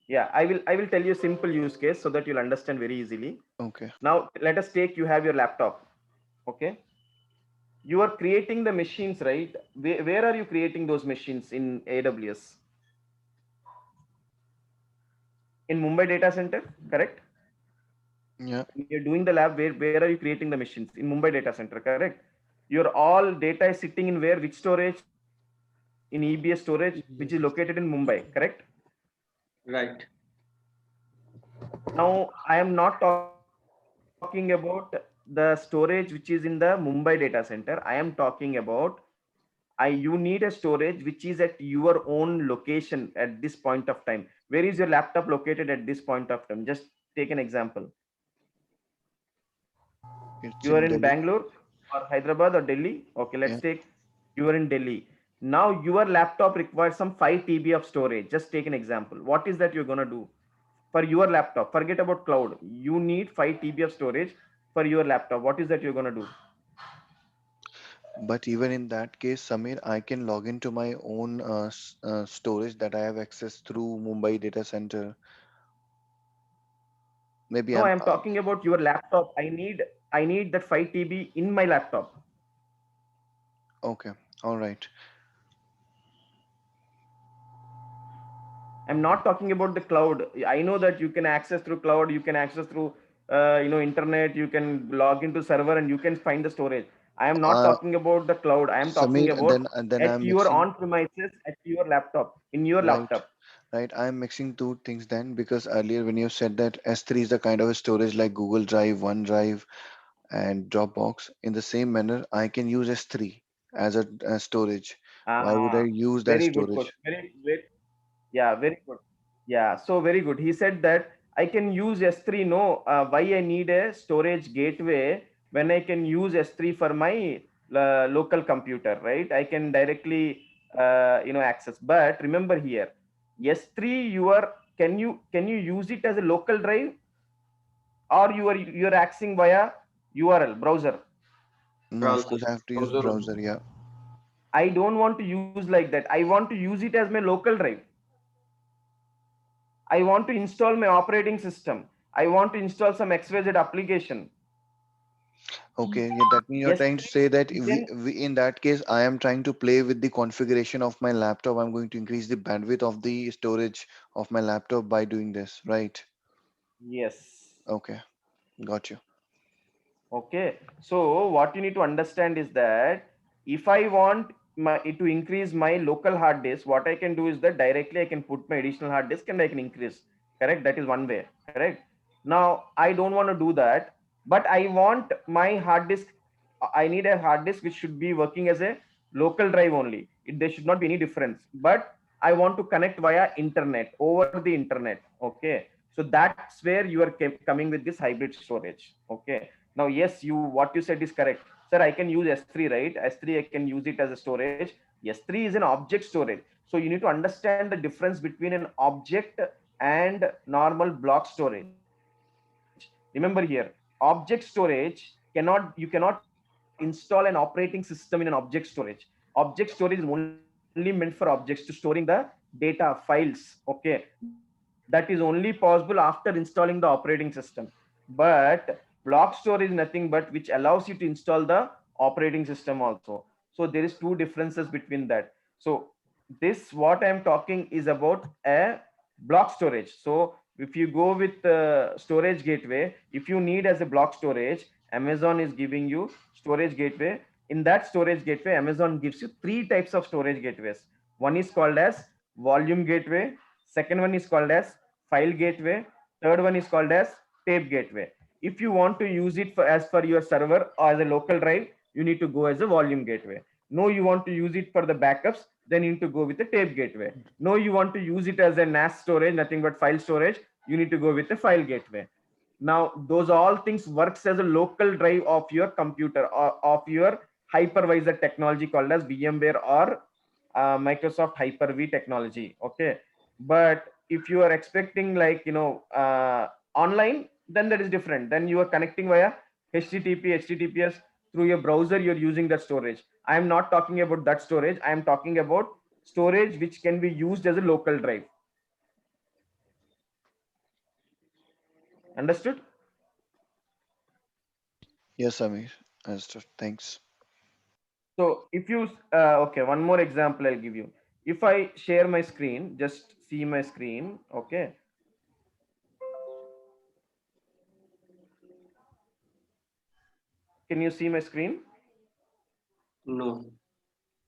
Yeah, I will tell you a simple use case so that you'll understand very easily. Okay. Now let us take, you have your laptop. Okay, you are creating the machines, right? Where are you creating those machines in AWS? In Mumbai data center, correct? Yeah. You're doing the lab, where are you creating the machines? In Mumbai data center, correct? Your all data is sitting in where? Which storage? In EBS storage, which is located in Mumbai, correct? Right. Now I am not talking about the storage which is in the Mumbai data center. I am talking about you need a storage which is at your own location at this point of time. Where is your laptop located at this point of time? Just take an example. You are in Delhi. Bangalore or Hyderabad or Delhi. Okay, let's take you are in Delhi. Now your laptop requires some 5 TB of storage. Just take an example. What is that you're going to do for your laptop? Forget about cloud. You need 5 TB of storage for your laptop. What is that you're going to do? But even in that case, Samir, I can log into my own storage that I have access through Mumbai data center. Maybe No, I am talking about your laptop. I need that 5 TB in my laptop. Okay, all right. I'm not talking about the cloud. I know that you can access through cloud, you can access through internet, you can log into server and you can find the storage. I am not talking about the cloud. I am talking Samir, about then at I'm your mixing. on premises, at your laptop, in your laptop. Right, I'm mixing two things then, because earlier when you said that S3 is the kind of a storage like Google Drive, OneDrive, and Dropbox, in the same manner, I can use S3 as a storage. Why would I use that Very good storage? question. Yeah, very good. Yeah, so very good. He said that I can use S3. No, why I need a storage gateway when I can use S3 for my local computer, right? I can directly access. But remember here, S3 can you use it as a local drive, or you are accessing via URL browser? No, of course I have to use browser. Yeah. I don't want to use like that. I want to use it as my local drive. I want to install my operating system. I want to install some XYZ application. Okay, yeah, that means you're trying to say that in that case, I am trying to play with the configuration of my laptop. I'm going to increase the bandwidth of the storage of my laptop by doing this, right? Yes. Okay, got you. Okay. So what you need to understand is that if I want to increase my local hard disk, what I can do is that directly I can put my additional hard disk and I can increase. Correct? That is one way. Correct? Now I don't want to do that, but I want my hard disk. I need a hard disk which should be working as a local drive only. There should not be any difference. But I want to connect via internet, over the internet. Okay. So that's where you are coming with this hybrid storage. Okay. Now, yes, what you said is correct. Sir, I can use S3, right? S3, I can use it as a storage. S3 is an object storage. So you need to understand the difference between an object and normal block storage. Remember here, object storage you cannot install an operating system in an object storage. Object storage is only meant for objects to storing the data files. Okay, that is only possible after installing the operating system. But block storage is nothing but which allows you to install the operating system also. So there is two differences between that. So this what I am talking is about a block storage. So if you go with storage gateway, if you need as a block storage, Amazon is giving you storage gateway. In that storage gateway, Amazon gives you three types of storage gateways. One is called as volume gateway. Second one is called as file gateway. Third one is called as tape gateway. If you want to use it as for your server or as a local drive, you need to go as a volume gateway. No, you want to use it for the backups, then you need to go with the tape gateway. No, you want to use it as a NAS storage, nothing but file storage, you need to go with the file gateway. Now, those all things works as a local drive of your computer or of your hypervisor technology called as VMware or Microsoft Hyper-V technology. Okay, but if you are expecting like online, then that is different. Then you are connecting via HTTP, HTTPS through your browser. You're using that storage. I am not talking about that storage. I am talking about storage which can be used as a local drive. Understood? Yes, Amir. Understood. Thanks. So if you, okay, one more example I'll give you. If I share my screen, just see my screen, okay. Can you see my screen? No.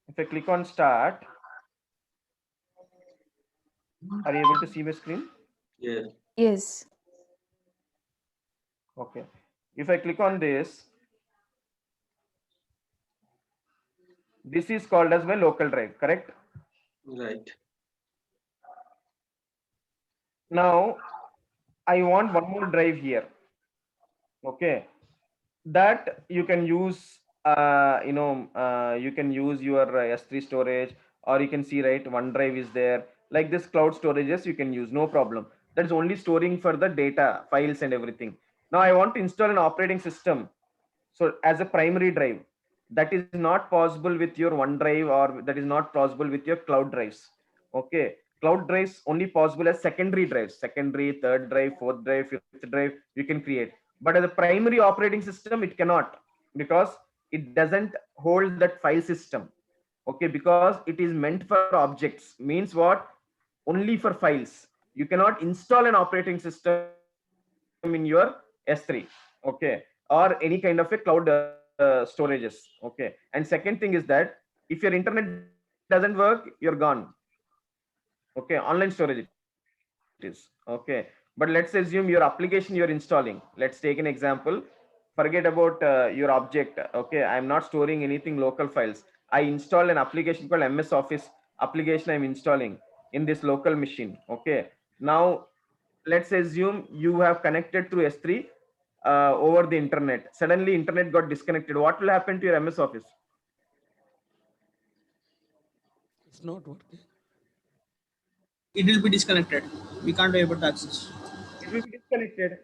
If I click on start, are you able to see my screen? Yeah. Yes. Okay. If I click on this is called as my local drive, correct? Right. Now I want one more drive here. Okay, that you can use you can use your S3 storage, or you can see, right, OneDrive is there. Like this cloud storages you can use, no problem. That is only storing for the data files and everything. Now I want to install an operating system, so as a primary drive, that is not possible with your OneDrive, or that is not possible with your cloud drives. Okay, cloud drives only possible as secondary drives, secondary, third drive, fourth drive, fifth drive you can create. But as a primary operating system, it cannot, because it doesn't hold that file system. Okay, because it is meant for objects. Means what? Only for files. You cannot install an operating system in your S3, okay, or any kind of a cloud storages. Okay, and second thing is that if your internet doesn't work, you're gone. Okay, online storage it is. Okay, but let's assume your application you're installing. Let's take an example. Forget about your object. Okay, I'm not storing anything local files. I install an application called MS Office application. I'm installing in this local machine. Okay, now let's assume you have connected through S3 over the internet. Suddenly internet got disconnected. What will happen to your MS Office? It's not working. It will be disconnected. We can't be able to access. It will be disconnected.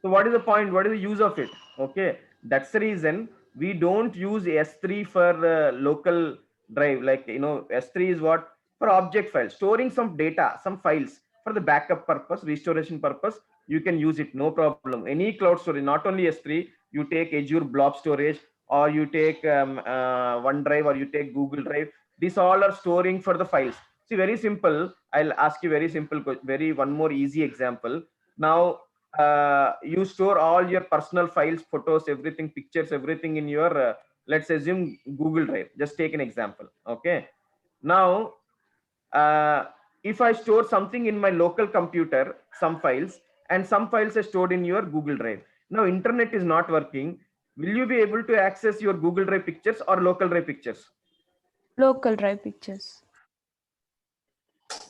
So what is the point? What is the use of it? Okay, that's the reason we don't use S3 for local drive. Like, S3 is what? For object files, storing some data, some files for the backup purpose, restoration purpose. You can use it, no problem. Any cloud storage, not only S3, you take Azure Blob Storage, or you take OneDrive, or you take Google Drive. These all are storing for the files. See, very simple. I'll ask you very simple, one more easy example. Now, you store all your personal files, photos, everything, pictures, everything in your, let's assume Google Drive. Just take an example. Okay. Now, if I store something in my local computer, some files, and some files are stored in your Google Drive. Now, internet is not working. Will you be able to access your Google Drive pictures or local Drive pictures? Local drive pictures.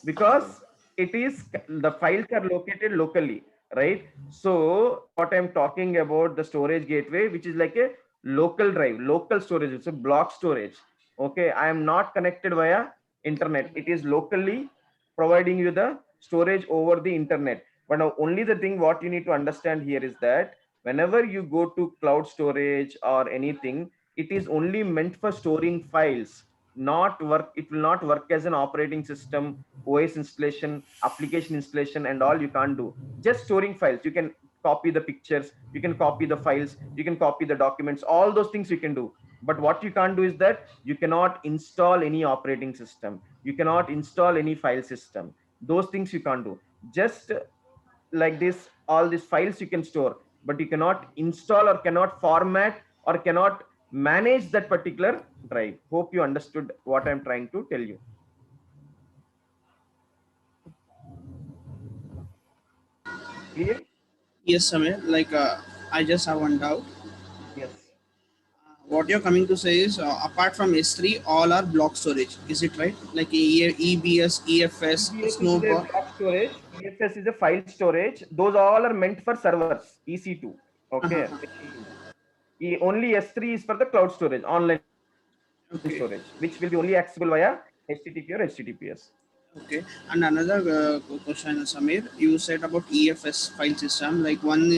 Because the files are located locally, right? So what I'm talking about, the storage gateway, which is like a local drive, local storage, it's a block storage. Okay, I am not connected via internet. It is locally providing you the storage over the internet. But now only the thing what you need to understand here is that whenever you go to cloud storage or anything, it is only meant for storing files, not work. It will not work as an operating system, OS installation, application installation, and all. You can't do just storing files. You can copy the pictures, you can copy the files, you can copy the documents, all those things you can do. But what you can't do is that you cannot install any operating system, you cannot install any file system. Those things you can't do. Just like this, all these files you can store, but you cannot install or cannot format or cannot manage that particular drive. Hope you understood what I'm trying to tell you. Clear? Yes, Samir. Like, I just have one doubt. Yes. What you're coming to say is, apart from S3, all are block storage. Is it right? Like EBS, EFS, EBS Snowball. is a block storage. EFS is a file storage. Those all are meant for servers, EC2. Okay. Only S3 is for the cloud storage, online storage, which will be only accessible via HTTP or HTTPS. Okay. And another question, Samir, you said about EFS file system, like one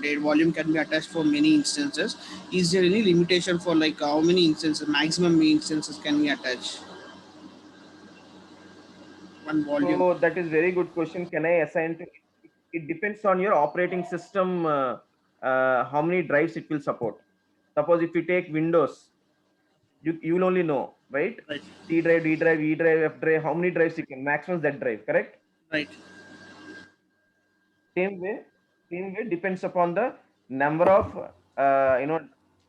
data volume can be attached for many instances. Is there any limitation for like how many instances, maximum instances can we attach? One volume. So that is very good question. Can I assign to it? Depends on your operating system, how many drives it will support. Suppose if you take Windows, you will only know, right? C drive, D drive, E drive, F drive, how many drives you can, maximum Z drive, correct? Right. Same way depends upon the number of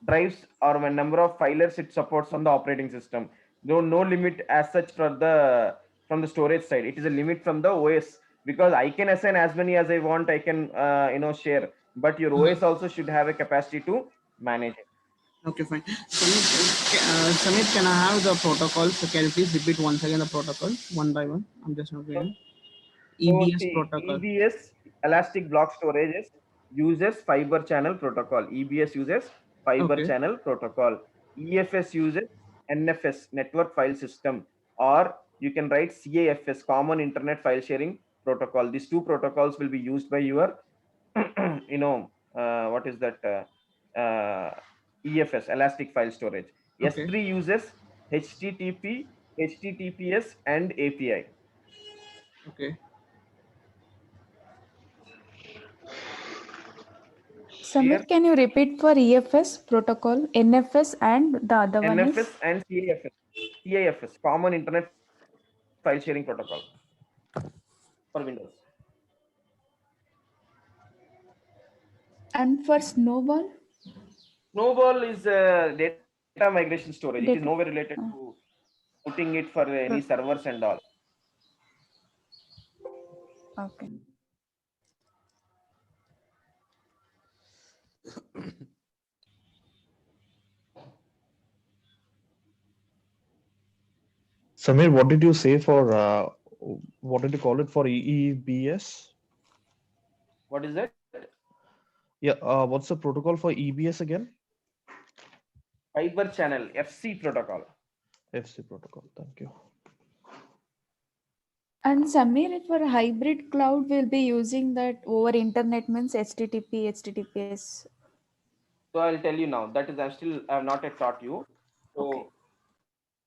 drives or number of filers it supports on the operating system. No limit as such from the storage side. It is a limit from the OS, because I can assign as many as I want. I can share, but your OS also should have a capacity to manage it. Okay, fine. Samir, can I have the protocol? So can you please repeat once again the protocol one by one? I'm just not getting. EBS protocol. EBS, Elastic Block Storage, uses fiber channel protocol. EBS uses fiber channel protocol. EFS uses NFS, Network File System, or you can write CAFS, Common Internet File Sharing Protocol. These two protocols will be used by your, what is that? EFS, Elastic File Storage. S3 uses HTTP, HTTPS, and API. Okay. Samir, can you repeat for EFS protocol, NFS, and the other one is? NFS and CAFS. CAFS, Common Internet File Sharing Protocol for Windows. And for Snowball? Snowball is data migration storage. It is nowhere related to putting it for any servers and all. Okay. Samir, what did you say for what did you call it for EBS? What is that? Yeah, what's the protocol for EBS again? Fiber channel, FC protocol. FC protocol, thank you. And Samir, for hybrid cloud, we'll be using that over internet means HTTP, HTTPS. So I'll tell you now. That is I have not yet taught you. So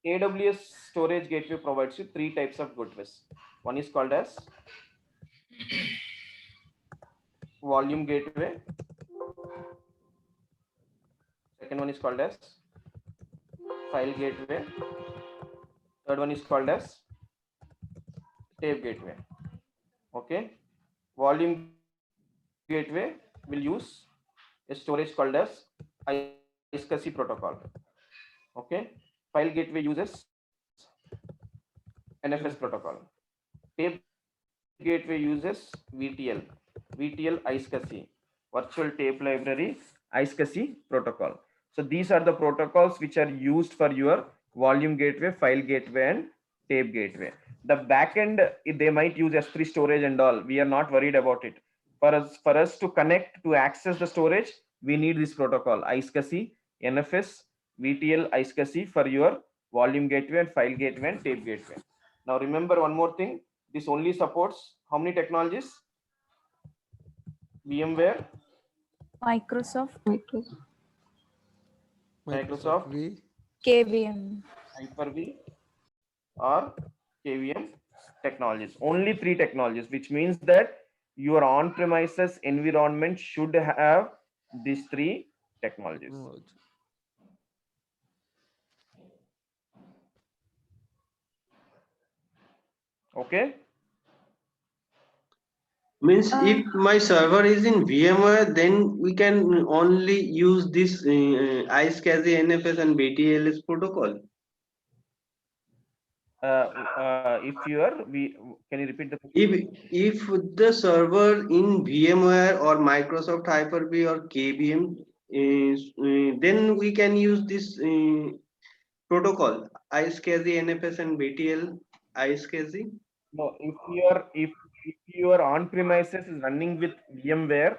AWS Storage Gateway provides you 3 types of gateways. One is called as volume gateway. Second one is called as file gateway. Third one is called as tape gateway. Okay. Volume gateway will use a storage called as iSCSI protocol. Okay. File gateway uses NFS protocol. Tape gateway uses VTL iSCSI, virtual tape library iSCSI protocol. So these are the protocols which are used for your volume gateway, file gateway, and tape gateway. The backend, they might use S3 storage and all. We are not worried about it. For us to connect to access the storage, we need this protocol: iSCSI, NFS, VTL, iSCSI for your volume gateway and file gateway and tape gateway. Now remember one more thing. This only supports how many technologies? VMware, Microsoft, Microsoft, KVM. Hyper-V, or KVM technologies. Only 3 technologies, which means that your on-premises environment should have these 3 technologies. Okay. Means if my server is in VMware, then we can only use this iSCSI, NFS, and BTLS protocol. If you are, can you repeat the question? If the server in VMware or Microsoft Hyper-V or KVM is, then we can use this protocol iSCSI, NFS, and BTL iSCSI. No, if your on-premises is running with VMware,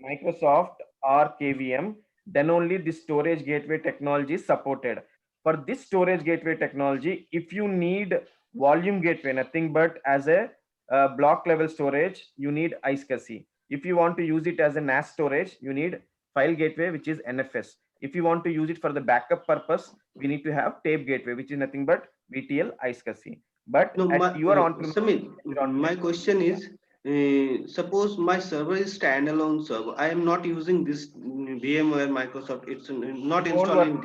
Microsoft, or KVM, then only the storage gateway technology is supported. For this storage gateway technology, if you need volume gateway, nothing but as a block level storage, you need iSCSI. If you want to use it as a NAS storage, you need file gateway, which is NFS. If you want to use it for the backup purpose, we need to have tape gateway, which is nothing but VTL iSCSI. But No, at your on-premise Samir, my question is, suppose my server is standalone server. I am not using this VMware Microsoft. It's not installing.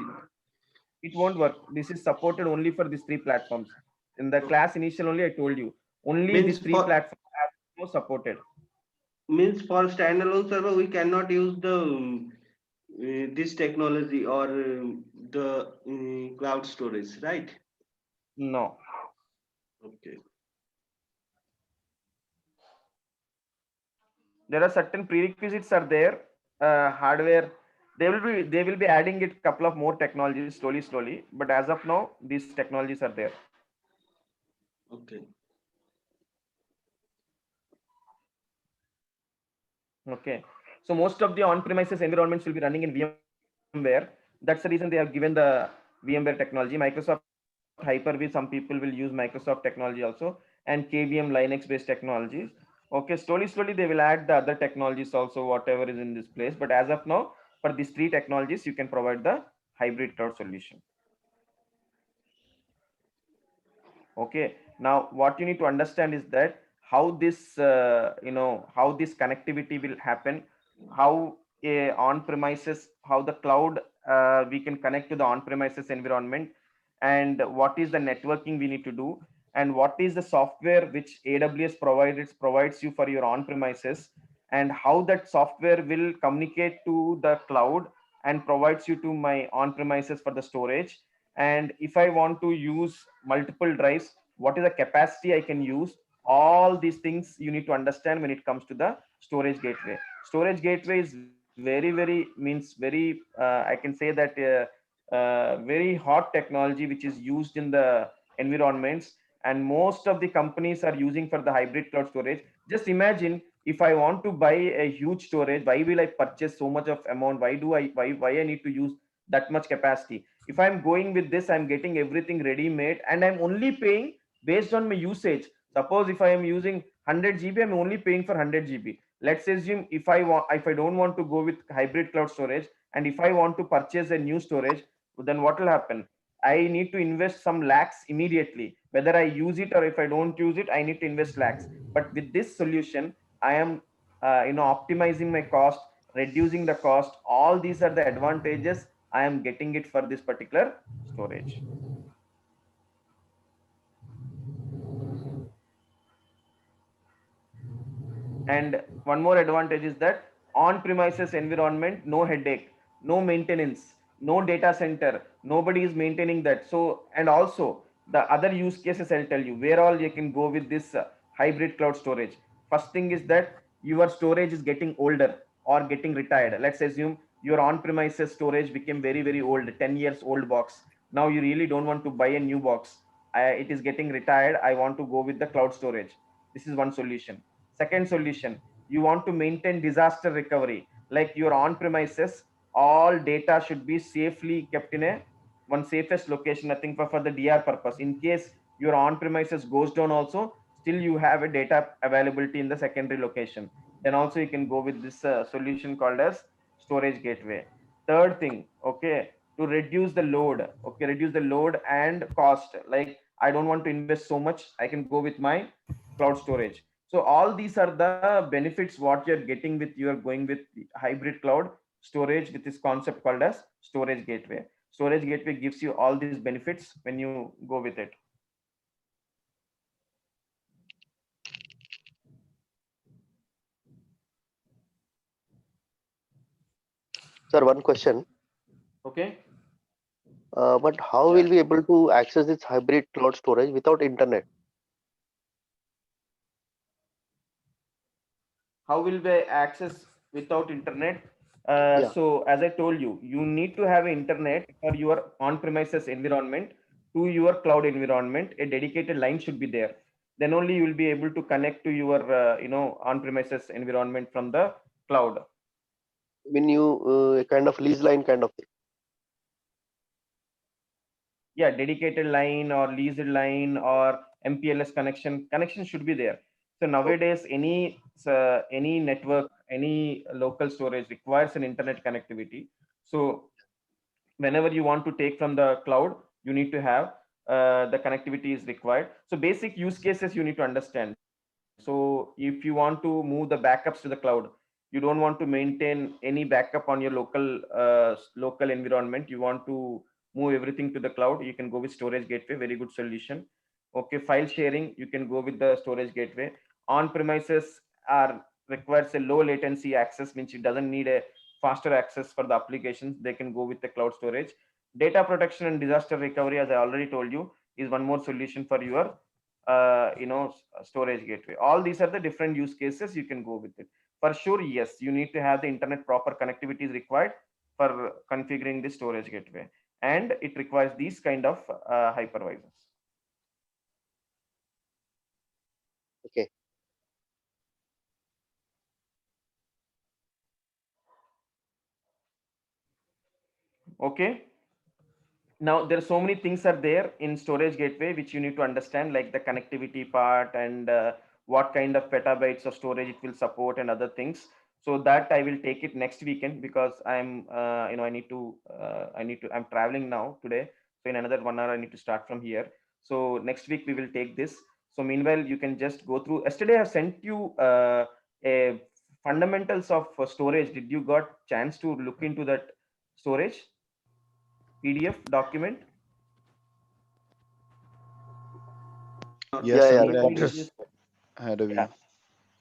It won't work. This is supported only for these 3 platforms. In the class initial only I told you. Only these 3 platforms are no supported. Means for standalone server we cannot use the this technology or the cloud storage, right? No. Okay. There are certain prerequisites are there. Hardware, they will be adding it couple of more technologies slowly. But as of now, these technologies are there. Okay. Okay. So most of the on-premises environments will be running in VMware. That's the reason they have given the VMware technology. Microsoft Hyper-V, some people will use Microsoft technology also, and KVM Linux-based technologies. Okay, slowly they will add the other technologies also, whatever is in this place. But as of now, for these 3 technologies, you can provide the hybrid cloud solution. Okay, now what you need to understand is that how this how this connectivity will happen, how a on-premises, how the cloud we can connect to the on-premises environment, and what is the networking we need to do, and what is the software which AWS provides you for your on-premises, and how that software will communicate to the cloud and provides you to my on-premises for the storage. And if I want to use multiple drives, what is the capacity I can use? All these things you need to understand when it comes to the storage gateway. Storage gateway is very I can say that very hot technology which is used in the environments, and most of the companies are using for the hybrid cloud storage. Just imagine, if I want to buy a huge storage, why will I purchase so much of amount? Why I need to use that much capacity? If I'm going with this, I'm getting everything ready made, and I'm only paying based on my usage. Suppose if I am using 100 GB, I'm only paying for 100 GB. Let's assume if I don't want to go with hybrid cloud storage, and if I want to purchase a new storage, then what will happen? I need to invest some lakhs immediately. Whether I use it or if I don't use it, I need to invest lakhs. But with this solution, I am optimizing my cost, reducing the cost. All these are the advantages I am getting it for this particular storage. And one more advantage is that on-premises environment, no headache, no maintenance, no data center, nobody is maintaining that. So, and also the other use cases I'll tell you where all you can go with this hybrid cloud storage. First thing is that your storage is getting older or getting retired. Let's assume your on-premises storage became very old, 10 years old box. Now you really don't want to buy a new box. It is getting retired. I want to go with the cloud storage. This is one solution. Second solution, you want to maintain disaster recovery. Like your on-premises, all data should be safely kept in a one safest location, nothing for the DR purpose. In case your on-premises goes down also, still you have a data availability in the secondary location. Then also you can go with this solution called as storage gateway. Third thing, okay, to reduce the load, okay, reduce the load and cost. Like I don't want to invest so much, I can go with my cloud storage. So all these are the benefits what you're getting with you're going with hybrid cloud storage with this concept called as storage gateway. Storage gateway gives you all these benefits when you go with it. Sir, one question. Okay. But how will we able to access this hybrid cloud storage without internet? How will we access without internet? Yeah. So as I told you, you need to have internet for your on-premises environment to your cloud environment. A dedicated line should be there. Then only you will be able to connect to your on-premises environment from the cloud. When you kind of lease line kind of thing. Yeah, dedicated line or leased line or MPLS connection should be there. So nowadays any network, any local storage requires an internet connectivity. So whenever you want to take from the cloud, you need to have the connectivity is required. So basic use cases you need to understand. So if you want to move the backups to the cloud, you don't want to maintain any backup on your local environment. You want to move everything to the cloud. You can go with storage gateway, very good solution. Okay, file sharing, you can go with the storage gateway. On premises are requires a low latency access, means it doesn't need a faster access for the applications. They can go with the cloud storage. Data protection and disaster recovery, as I already told you, is one more solution for your storage gateway. All these are the different use cases you can go with it. For sure, yes, you need to have the internet proper connectivity is required for configuring the storage gateway, and it requires these kind of hypervisors. Okay. Okay. Now there are so many things are there in storage gateway which you need to understand, like the connectivity part and what kind of petabytes of storage it will support and other things. So that I will take it next weekend, because I'm I'm traveling now today. So in another 1 hour I need to start from here. So next week we will take this. So meanwhile you can just go through. Yesterday I sent you a fundamentals of storage. Did you got chance to look into that storage PDF document? Yes, Yeah, Samir, I yeah. just had a view. Yeah.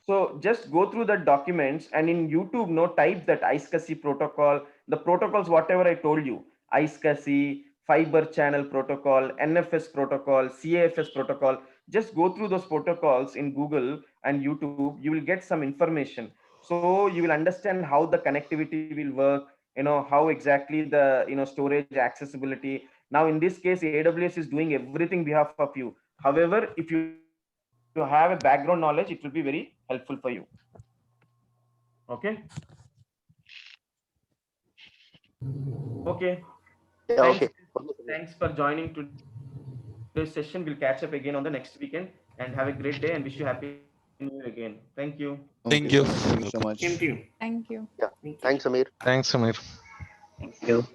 So just go through the documents, and in YouTube, type that iSCSI protocol, the protocols, whatever I told you, iSCSI, fiber channel protocol, NFS protocol, CAFS protocol. Just go through those protocols in Google and YouTube. You will get some information. So you will understand how the connectivity will work, how exactly the, storage accessibility. Now, in this case, AWS is doing everything behalf of you. However, if you have a background knowledge, it will be very helpful for you. Okay. Okay. Yeah, Thanks. okay. Thanks for joining today's session. We'll catch up again on the next weekend, and have a great day, and wish you happy new year again. Thank you. Thank you. Thank you so much. Thank you. Yeah. Thanks, Amir. Thanks, Samir. Thank you.